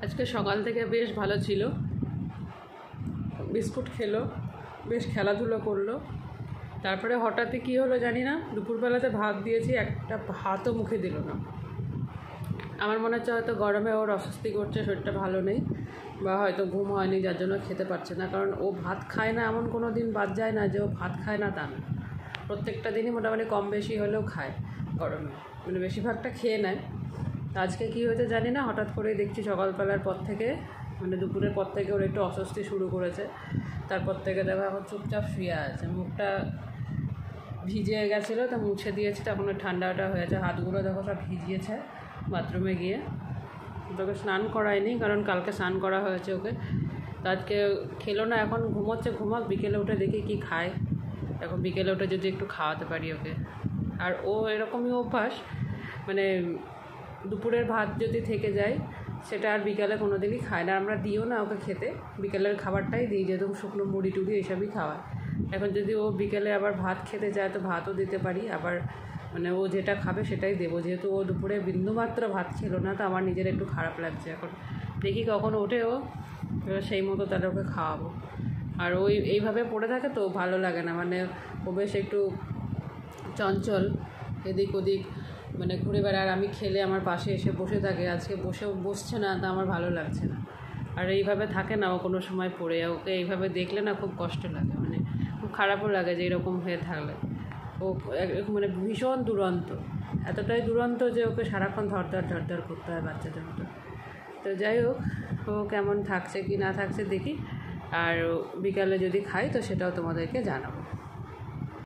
আজকে সকাল থেকে বেশ ভালো ছিল, বিস্কুট খেলো, বেশ খেলাধুলো করলো। তারপরে হঠাৎই কী হলো জানি না, দুপুরবেলাতে ভাত দিয়েছি, একটা ভাতও মুখে দিল না। আমার মনে হচ্ছে হয়তো গরমে ওর অস্বস্তি করছে, শরীরটা ভালো নেই, বা হয়তো ঘুম হয়নি যার জন্য খেতে পারছে না। কারণ ও ভাত খায় না, এমন কোনো দিন বাদ যায় না যে ও ভাত খায় না তা না, প্রত্যেকটা দিনই মোটামুটি কম বেশি হলেও খায় গরমে, মানে বেশিরভাগটা খেয়ে নেয়। আজকে কী হয়েছে জানি না, হঠাৎ করেই দেখছি সকালবেলার পর থেকে, মানে দুপুরের পর থেকে ওর একটু অস্বস্তি শুরু করেছে। তারপর থেকে দেখো এখন চুপচাপ শুয়ে আছে, মুখটা ভিজে গেছিলো তা মুছে দিয়েছে, তখন ঠান্ডাটা হয়েছে, হাতগুলো দেখো সব ভিজিয়েছে বাথরুমে গিয়ে। তোকে স্নান করায়নি, কারণ কালকে স্নান করা হয়েছে ওকে। তো আজকে খেলো না, এখন ঘুমোচ্ছে, ঘুমাক, বিকেলে উঠে দেখি কি খায়। এখন বিকেলে উঠে যদি একটু খাওয়াতে পারি ওকে। আর ও এরকমই অভ্যাস, মানে দুপুরের ভাত যদি থেকে যায় সেটা আর বিকালে কোনো দিনই খায় না। আমরা দিও না ওকে খেতে, বিকেলের খাবারটাই দিই, যেহেতু শুকনো মুড়ি টুড়ি এসবই খাওয়ায়। এখন যদি ও বিকেলে আবার ভাত খেতে চায় তো ভাতও দিতে পারি, আবার মানে ও যেটা খাবে সেটাই দেবো। যেহেতু ও দুপুরে বিন্দুমাত্র ভাত খেলো না, তো আমার নিজের একটু খারাপ লাগছে। এখন দেখি কখন ওঠে ও, সেই মতো তাহলে ওকে খাওয়াবো। আর ওই এইভাবে পড়ে থাকে তো ভালো লাগে না, মানে ও বেশ একটু চঞ্চল, এদিক ওদিক মানে ঘুরে বেড়ায়। আর আমি খেলে আমার পাশে এসে বসে থাকে, আজকে বসছে না, তা আমার ভালো লাগছে না। আর এইভাবে থাকে না ও কোনো সময় পড়ে, ওকে এইভাবে দেখলে না খুব কষ্ট লাগে, মানে খুব খারাপও লাগে যে এরকম হয়ে থাকলে। ও মানে ভীষণ দুরন্ত, এতটাই দুরন্ত যে ওকে সারাক্ষণ ধরধর করতে হয় বাচ্চাদের মতো। তো যাই হোক, ও কেমন থাকছে কি না থাকছে দেখি, আর বিকালে যদি খাই তো সেটাও তোমাদেরকে জানাবো।